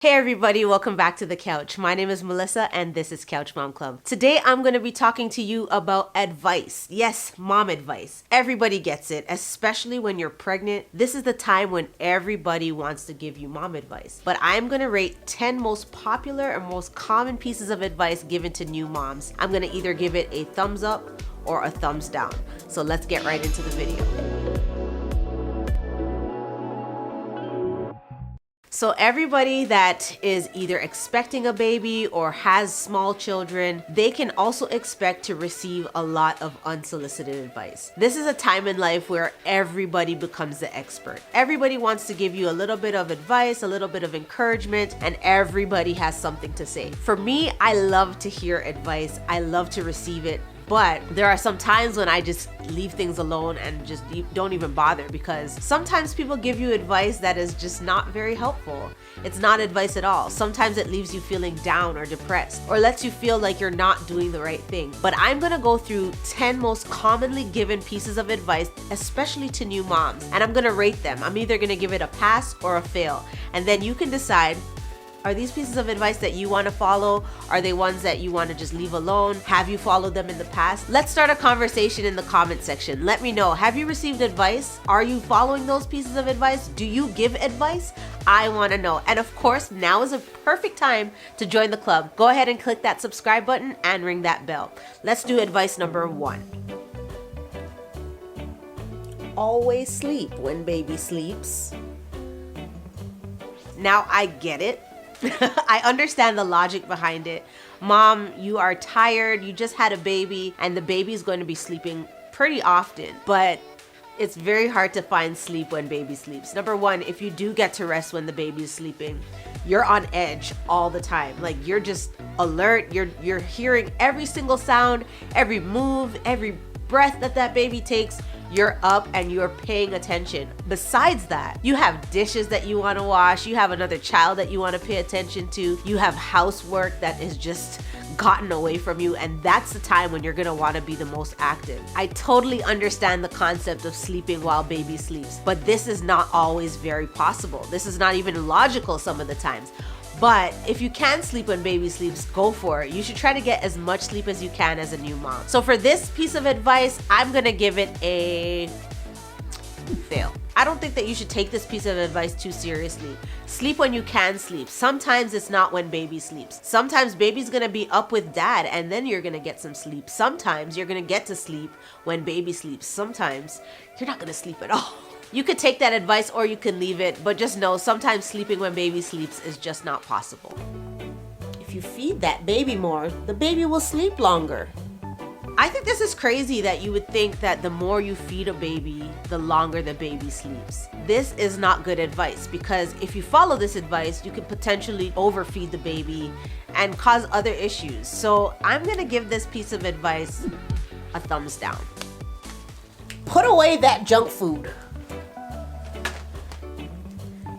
Hey everybody, welcome back to the couch. My name is Melissa and this is Couch Mom Club. Today I'm going to be talking to you about advice. Yes, mom advice. Everybody gets it, especially when you're pregnant. This is the time when everybody wants to give you mom advice. But I'm going to rate 10 most popular and most common pieces of advice given to new moms. I'm going to either give it a thumbs up or a thumbs down. So let's get right into the video. So everybody that is either expecting a baby or has small children, they can also expect to receive a lot of unsolicited advice. This is a time in life where everybody becomes the expert. Everybody wants to give you a little bit of advice, a little bit of encouragement, and everybody has something to say. For me, I love to hear advice. I love to receive it. But there are some times when I just leave things alone and just don't even bother, because sometimes people give you advice that is just not very helpful. It's not advice at all. Sometimes it leaves you feeling down or depressed or lets you feel like you're not doing the right thing. But I'm gonna go through 10 most commonly given pieces of advice, especially to new moms, and I'm gonna rate them. I'm either gonna give it a pass or a fail, and then you can decide, are these pieces of advice that you want to follow? Are they ones that you want to just leave alone? Have you followed them in the past? Let's start a conversation in the comment section. Let me know. Have you received advice? Are you following those pieces of advice? Do you give advice? I want to know. And of course, now is a perfect time to join the club. Go ahead and click that subscribe button and ring that bell. Let's do advice number 1. Always sleep when baby sleeps. Now I get it. I understand the logic behind it. Mom, you are tired, you just had a baby, and the baby's going to be sleeping pretty often, but it's very hard to find sleep when baby sleeps. Number 1, if you do get to rest when the baby is sleeping, you're on edge all the time. Like, you're just alert, you're hearing every single sound, every move, every breath that baby takes. You're up and you're paying attention. Besides that, you have dishes that you want to wash, you have another child that you want to pay attention to, you have housework that is just gotten away from you, and that's the time when you're going to want to be the most active. I totally understand the concept of sleeping while baby sleeps, but this is not always very possible. This is not even logical some of the times. But if you can sleep when baby sleeps, go for it. You should try to get as much sleep as you can as a new mom. So for this piece of advice, I'm gonna give it a fail. I don't think that you should take this piece of advice too seriously. Sleep when you can sleep. Sometimes it's not when baby sleeps. Sometimes baby's gonna be up with dad and then you're gonna get some sleep. Sometimes you're gonna get to sleep when baby sleeps. Sometimes you're not gonna sleep at all. You could take that advice or you can leave it, but just know sometimes sleeping when baby sleeps is just not possible. If you feed that baby more, the baby will sleep longer. I think this is crazy that you would think that the more you feed a baby, the longer the baby sleeps. This is not good advice, because if you follow this advice, you could potentially overfeed the baby and cause other issues. So I'm gonna give this piece of advice a thumbs down. Put away that junk food.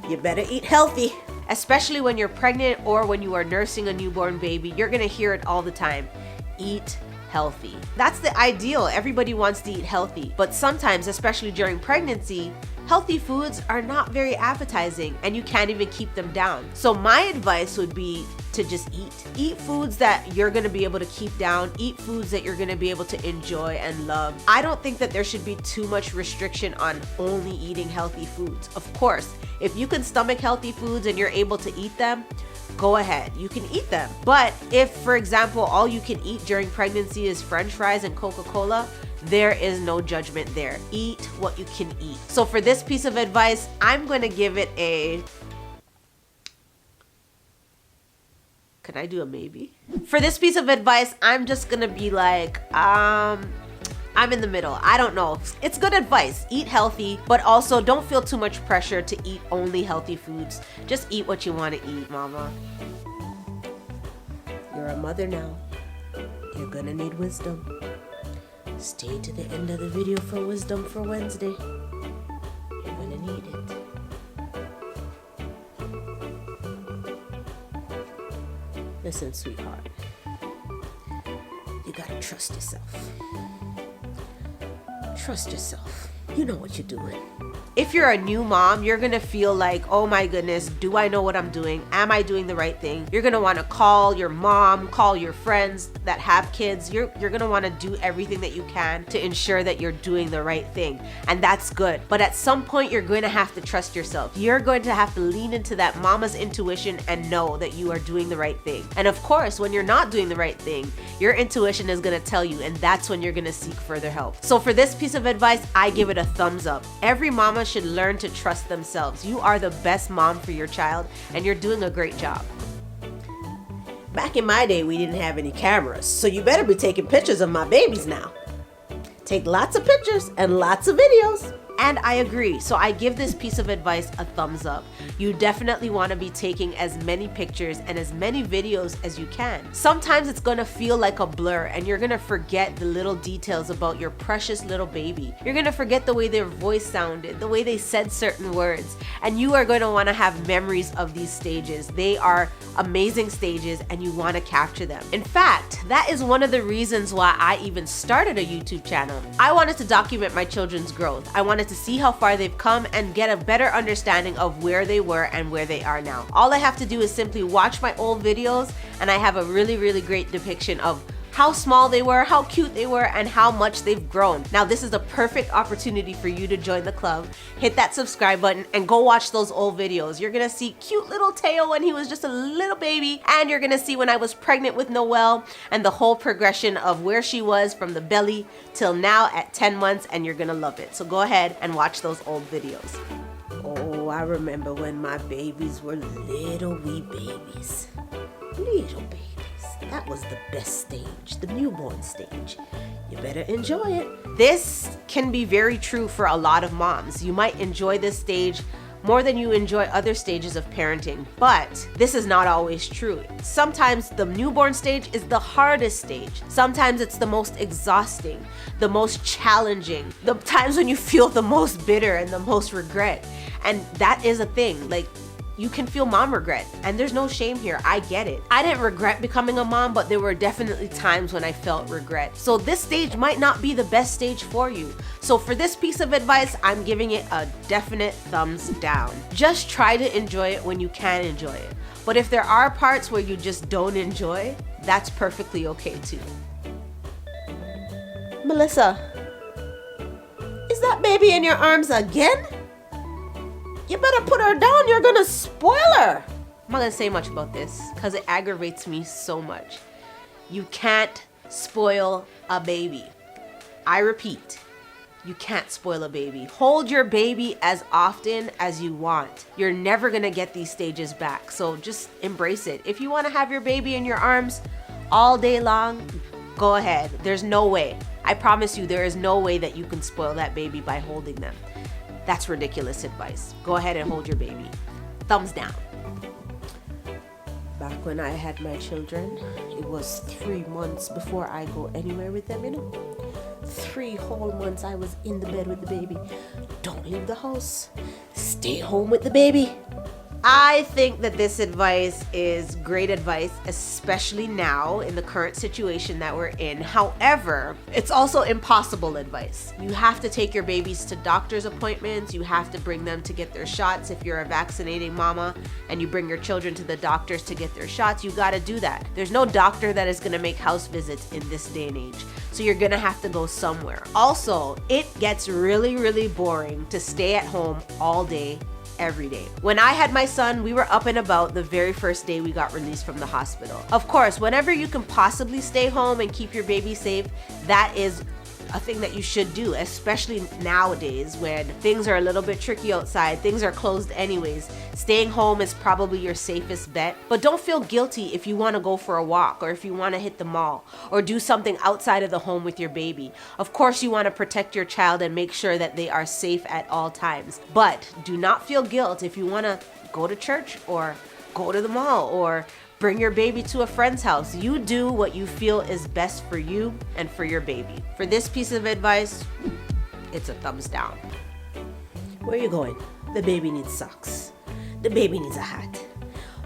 You better eat healthy. Especially when you're pregnant or when you are nursing a newborn baby, you're gonna hear it all the time. Eat healthy. That's the ideal. Everybody wants to eat healthy. But sometimes, especially during pregnancy, healthy foods are not very appetizing and you can't even keep them down. So my advice would be to just eat. Eat foods that you're gonna be able to keep down. Eat foods that you're gonna be able to enjoy and love. I don't think that there should be too much restriction on only eating healthy foods. Of course, if you can stomach healthy foods and you're able to eat them, go ahead, you can eat them. But if, for example, all you can eat during pregnancy is French fries and Coca-Cola, there is no judgment there. Eat what you can eat. So for this piece of advice, I'm going to give it a... Can I do a maybe? For this piece of advice, I'm just going to be like, I'm in the middle. I don't know. It's good advice. Eat healthy, but also don't feel too much pressure to eat only healthy foods. Just eat what you want to eat, mama. You're a mother now. You're going to need wisdom. Stay to the end of the video for wisdom for Wednesday. You're gonna need it. Listen, sweetheart. You gotta trust yourself. Trust yourself. You know what you're doing. If you're a new mom, you're gonna feel like, oh my goodness, do I know what I'm doing? Am I doing the right thing? You're gonna wanna call your mom, call your friends that have kids. You're gonna wanna do everything that you can to ensure that you're doing the right thing. And that's good. But at some point, you're going to have to trust yourself. You're going to have to lean into that mama's intuition and know that you are doing the right thing. And of course, when you're not doing the right thing, your intuition is going to tell you, and that's when you're going to seek further help. So for this piece of advice, I give it a thumbs up. Every mama should learn to trust themselves. You are the best mom for your child, and you're doing a great job. Back in my day, we didn't have any cameras, so you better be taking pictures of my babies now. Take lots of pictures and lots of videos. And I agree. So I give this piece of advice a thumbs up. You definitely want to be taking as many pictures and as many videos as you can. Sometimes it's going to feel like a blur and you're going to forget the little details about your precious little baby. You're going to forget the way their voice sounded, the way they said certain words, and you are going to want to have memories of these stages. They are amazing stages and you want to capture them. In fact, that is one of the reasons why I even started a YouTube channel. I wanted to document my children's growth. I wanted to see how far they've come and get a better understanding of where they were and where they are now. All I have to do is simply watch my old videos and I have a really, really great depiction of how small they were, how cute they were, and how much they've grown. Now, this is a perfect opportunity for you to join the club. Hit that subscribe button and go watch those old videos. You're gonna see cute little Teo when he was just a little baby, and you're gonna see when I was pregnant with Noelle and the whole progression of where she was from the belly till now at 10 months, and you're gonna love it. So go ahead and watch those old videos. Oh, I remember when my babies were little wee babies. Little babies. That was the best stage, the newborn stage. You better enjoy it. This can be very true for a lot of moms. You might enjoy this stage more than you enjoy other stages of parenting, but this is not always true. Sometimes the newborn stage is the hardest stage. Sometimes it's the most exhausting, the most challenging, the times when you feel the most bitter and the most regret. And that is a thing. Like, you can feel mom regret, and there's no shame here. I get it. I didn't regret becoming a mom, but there were definitely times when I felt regret. So this stage might not be the best stage for you. So for this piece of advice, I'm giving it a definite thumbs down. Just try to enjoy it when you can enjoy it. But if there are parts where you just don't enjoy, that's perfectly okay too. Melissa, is that baby in your arms again? You better put her down, you're gonna spoil her. I'm not gonna say much about this because it aggravates me so much. You can't spoil a baby. I repeat, you can't spoil a baby. Hold your baby as often as you want. You're never gonna get these stages back, so just embrace it. If you wanna have your baby in your arms all day long, go ahead. There's no way. I promise you, there is no way that you can spoil that baby by holding them. That's ridiculous advice. Go ahead and hold your baby. Thumbs down. Back when I had my children, it was 3 months before I go anywhere with them, 3 whole months I was in the bed with the baby. Don't leave the house. Stay home with the baby. I think that this advice is great advice, especially now in the current situation that we're in. However, it's also impossible advice. You have to take your babies to doctor's appointments. You have to bring them to get their shots. If you're a vaccinating mama and you bring your children to the doctors to get their shots, you got to do that. There's no doctor that is going to make house visits in this day and age. So you're going to have to go somewhere. Also, it gets really, really boring to stay at home all day, every day. When I had my son, we were up and about the very first day we got released from the hospital. Of course, whenever you can possibly stay home and keep your baby safe, that is a thing that you should do, especially nowadays when things are a little bit tricky outside, things are closed anyways. Staying home is probably your safest bet, but don't feel guilty if you want to go for a walk or if you want to hit the mall or do something outside of the home with your baby. Of course, you want to protect your child and make sure that they are safe at all times, but do not feel guilt if you want to go to church or go to the mall or bring your baby to a friend's house. You do what you feel is best for you and for your baby. For this piece of advice, it's a thumbs down. Where are you going? The baby needs socks. The baby needs a hat.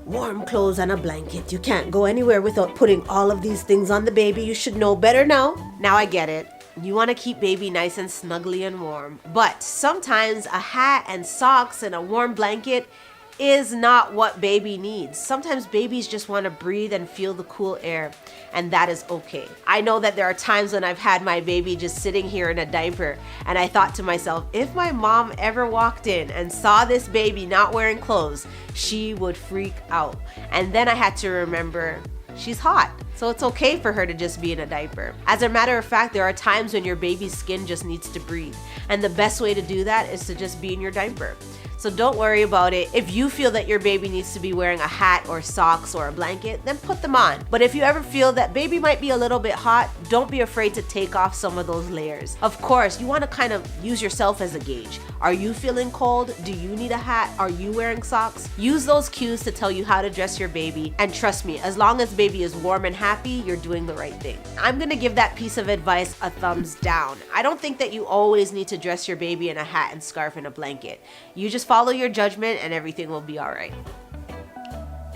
Warm clothes and a blanket. You can't go anywhere without putting all of these things on the baby. You should know better now. Now I get it. You want to keep baby nice and snuggly and warm. But sometimes a hat and socks and a warm blanket is not what baby needs. Sometimes babies just want to breathe and feel the cool air, and that is okay. I know that there are times when I've had my baby just sitting here in a diaper, and I thought to myself, if my mom ever walked in and saw this baby not wearing clothes, she would freak out. And then I had to remember, she's hot, so it's okay for her to just be in a diaper. As a matter of fact, there are times when your baby's skin just needs to breathe, and the best way to do that is to just be in your diaper. So don't worry about it. If you feel that your baby needs to be wearing a hat or socks or a blanket, then put them on. But if you ever feel that baby might be a little bit hot, don't be afraid to take off some of those layers. Of course, you want to kind of use yourself as a gauge. Are you feeling cold? Do you need a hat? Are you wearing socks? Use those cues to tell you how to dress your baby. And trust me, as long as baby is warm and happy, you're doing the right thing. I'm gonna give that piece of advice a thumbs down. I don't think that you always need to dress your baby in a hat and scarf and a blanket. You just follow your judgment and everything will be all right.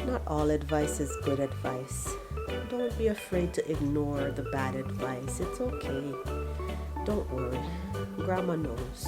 Not all advice is good advice. Don't be afraid to ignore the bad advice. It's okay. Don't worry. Grandma knows.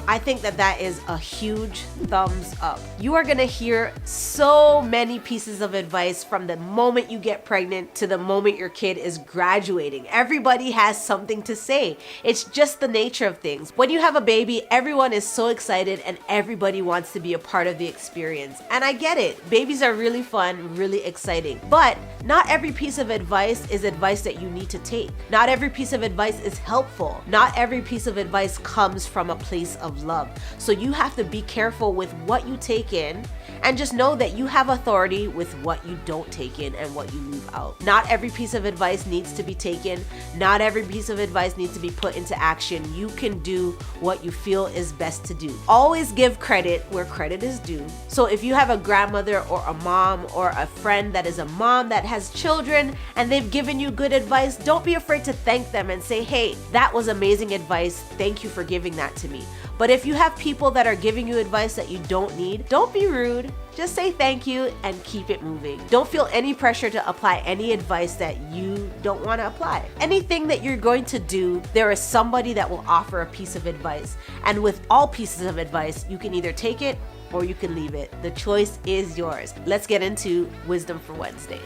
I think that is a huge thumbs up. You are gonna hear so many pieces of advice from the moment you get pregnant to the moment your kid is graduating. Everybody has something to say. It's just the nature of things. When you have a baby, everyone is so excited and everybody wants to be a part of the experience. And I get it. Babies are really fun, really exciting. But not every piece of advice is advice that you need to take. Not every piece of advice is helpful. Not every piece of advice comes from a place of love. So you have to be careful with what you take in, and just know that you have authority with what you don't take in and what you leave out. Not every piece of advice needs to be taken. Not every piece of advice needs to be put into action. You can do what you feel is best to do. Always give credit where credit is due. So if you have a grandmother or a mom or a friend that is a mom that has children and they've given you good advice, don't be afraid to thank them and say, hey, that was amazing advice. Thank you for giving that to me. But if you have people that are giving you advice that you don't need, don't be rude. Just say thank you and keep it moving. Don't feel any pressure to apply any advice that you don't want to apply. Anything that you're going to do, there is somebody that will offer a piece of advice. And with all pieces of advice, you can either take it or you can leave it. The choice is yours. Let's get into Wisdom for Wednesday.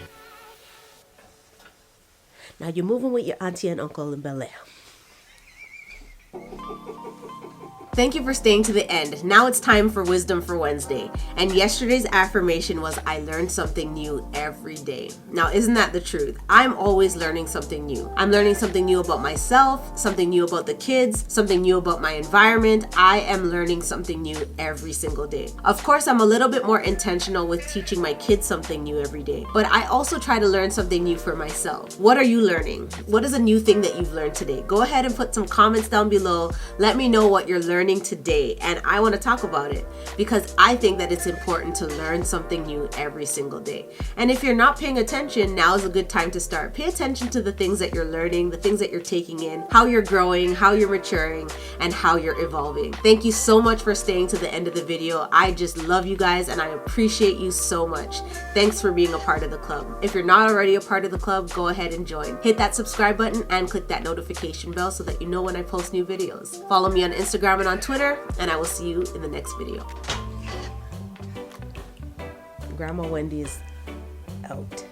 Now you're moving with your auntie and uncle in Bel Air. Thank you for staying to the end. Now it's time for Wisdom for Wednesday. And yesterday's affirmation was, I learn something new every day. Now, isn't that the truth? I'm always learning something new. I'm learning something new about myself, something new about the kids, something new about my environment. I am learning something new every single day. Of course, I'm a little bit more intentional with teaching my kids something new every day. But I also try to learn something new for myself. What are you learning? What is a new thing that you've learned today? Go ahead and put some comments down below. Let me know what you're learning today, and I want to talk about it because I think that it's important to learn something new every single day. And if you're not paying attention, now is a good time to start. Pay attention to the things that you're learning, the things that you're taking in, how you're growing, how you're maturing, and how you're evolving. Thank you so much for staying to the end of the video. I just love you guys and I appreciate you so much. Thanks for being a part of the club. If you're not already a part of the club, go ahead and join. Hit that subscribe button and click that notification bell so that you know when I post new videos. Follow me on Instagram and on Twitter, and I will see you in the next video. Grandma Wendy's out.